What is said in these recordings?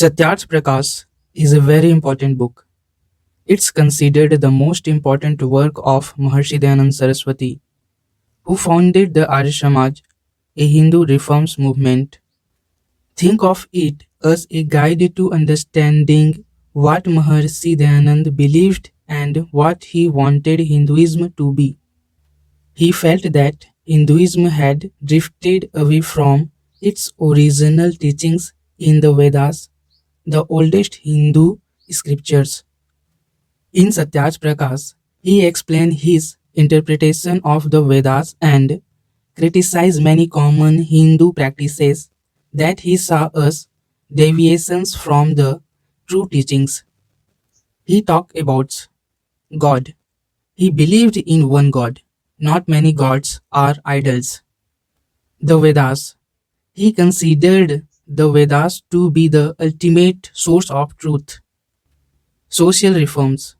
Satyarth Prakash is a very important book. It's considered the most important work of Maharshi Dayanand Saraswati, who founded the Arya Samaj, a Hindu reforms movement. Think of it as a guide to understanding what Maharshi Dayanand believed and what he wanted Hinduism to be. He felt that Hinduism had drifted away from its original teachings in the Vedas, the oldest Hindu scriptures. In Satyaj Prakash, he explained his interpretation of the Vedas and criticized many common Hindu practices that he saw as deviations from the true teachings. He talked about God. He believed in one God, not many gods or idols. The Vedas. He considered the Vedas to be the ultimate source of truth. Social reforms.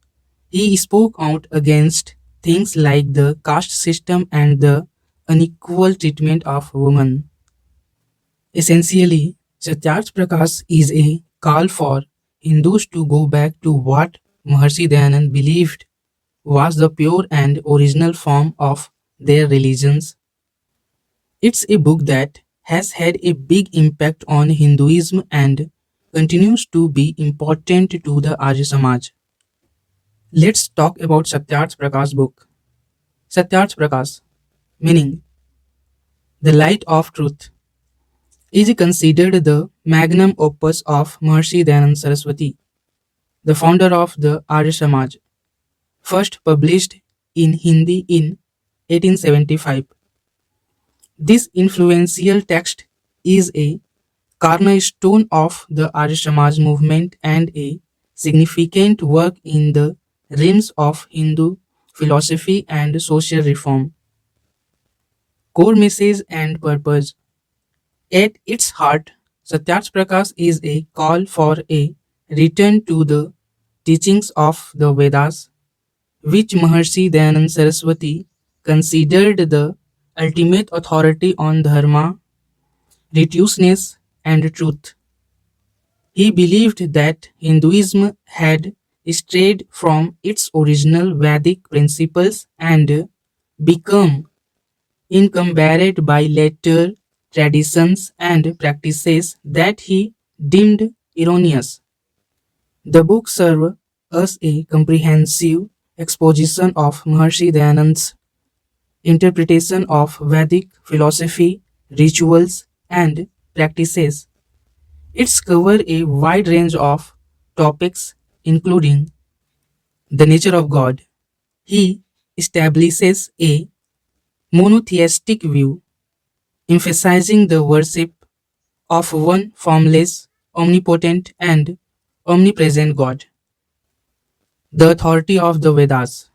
He spoke out against things like the caste system and the unequal treatment of women. Essentially, Satyarth Prakash is a call for Hindus to go back to what Maharshi Dayanand believed was the pure and original form of their religions. It's a book that has had a big impact on Hinduism and continues to be important to the Arya Samaj. Let's talk about Satyarth Prakash book. Satyarth Prakash, meaning the light of truth, is considered the magnum opus of Maharshi Dayanand Saraswati, the founder of the Arya Samaj, first published in Hindi in 1875. This influential text is a cornerstone of the Arya Samaj movement and a significant work in the realms of Hindu philosophy and social reform. Core message and purpose. At its heart, Satyarth Prakash is a call for a return to the teachings of the Vedas, which Maharshi Dayanand Saraswati considered the ultimate authority on dharma, righteousness, and truth. He believed that Hinduism had strayed from its original Vedic principles and become encumbered by later traditions and practices that he deemed erroneous. The book serves as a comprehensive exposition of Maharshi Dayanand's interpretation of Vedic philosophy, rituals, and practices. It's covered a wide range of topics, including the nature of God. He establishes a monotheistic view, emphasizing the worship of one formless, omnipotent, and omnipresent God. The authority of the Vedas.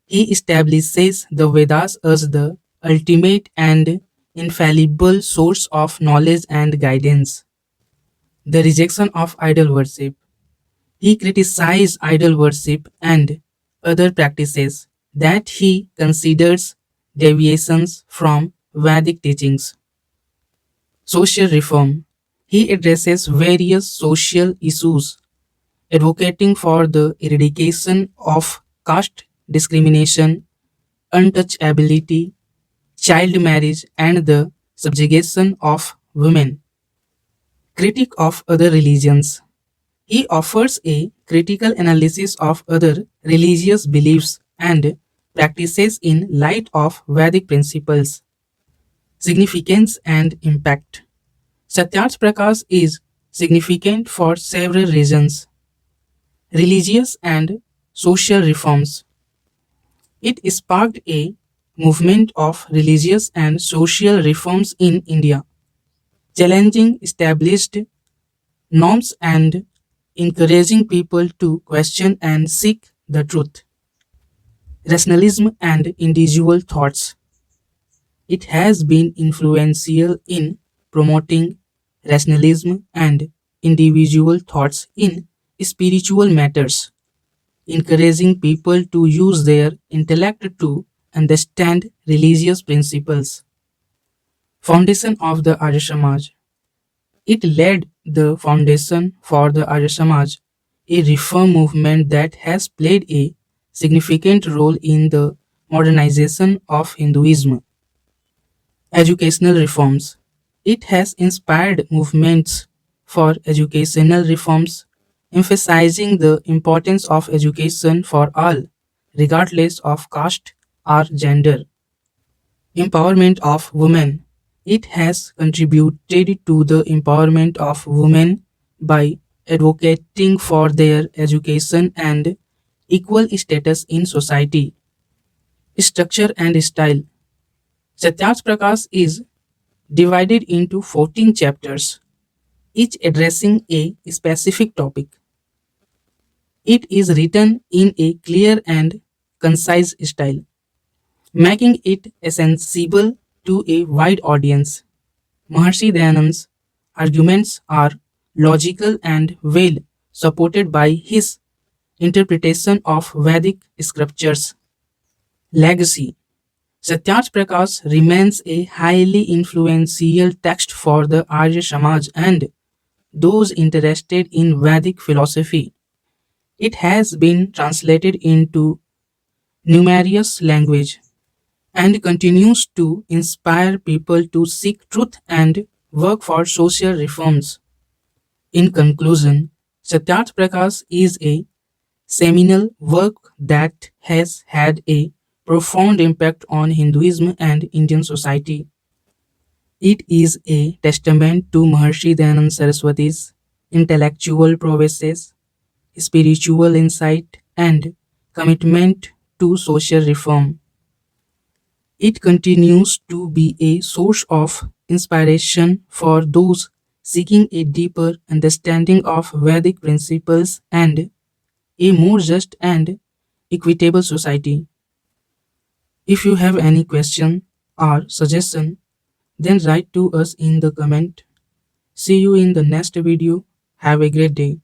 He establishes the Vedas as the ultimate and infallible source of knowledge and guidance. The rejection of idol worship. He criticized idol worship and other practices that he considers deviations from Vedic teachings. Social reform. He addresses various social issues, advocating for the eradication of caste discrimination, untouchability, child marriage, and the subjugation of women. Critique of other religions. He offers a critical analysis of other religious beliefs and practices in light of Vedic principles. Significance and impact. Satyarth Prakash is significant for several reasons. Religious and social reforms. It sparked a movement of religious and social reforms in India, challenging established norms and encouraging people to question and seek the truth. Rationalism and individual thoughts. It has been influential in promoting rationalism and individual thoughts in spiritual matters, encouraging people to use their intellect to understand religious principles. Foundation of the Arya Samaj. It laid the foundation for the Arya Samaj, a reform movement that has played a significant role in the modernization of Hinduism. Educational reforms. It has inspired movements for educational reforms, emphasizing the importance of education for all, regardless of caste or gender. Empowerment of women. It has contributed to the empowerment of women by advocating for their education and equal status in society. Structure and style. Satyarth Prakash is divided into 14 chapters, each addressing a specific topic. It is written in a clear and concise style, making it accessible to a wide audience. Maharshi Dayanand's arguments are logical and well supported by his interpretation of Vedic scriptures. Legacy. Satyarth Prakash remains a highly influential text for the Arya Samaj and those interested in Vedic philosophy. It has been translated into numerous languages and continues to inspire people to seek truth and work for social reforms. In conclusion, Satyarth Prakash is a seminal work that has had a profound impact on Hinduism and Indian society. It is a testament to Maharshi Dayanand Saraswati's intellectual prowess, spiritual insight, and commitment to social reform. It continues to be a source of inspiration for those seeking a deeper understanding of Vedic principles and a more just and equitable society. If you have any question or suggestion, then write to us in the comment. See you in the next video. Have a great day.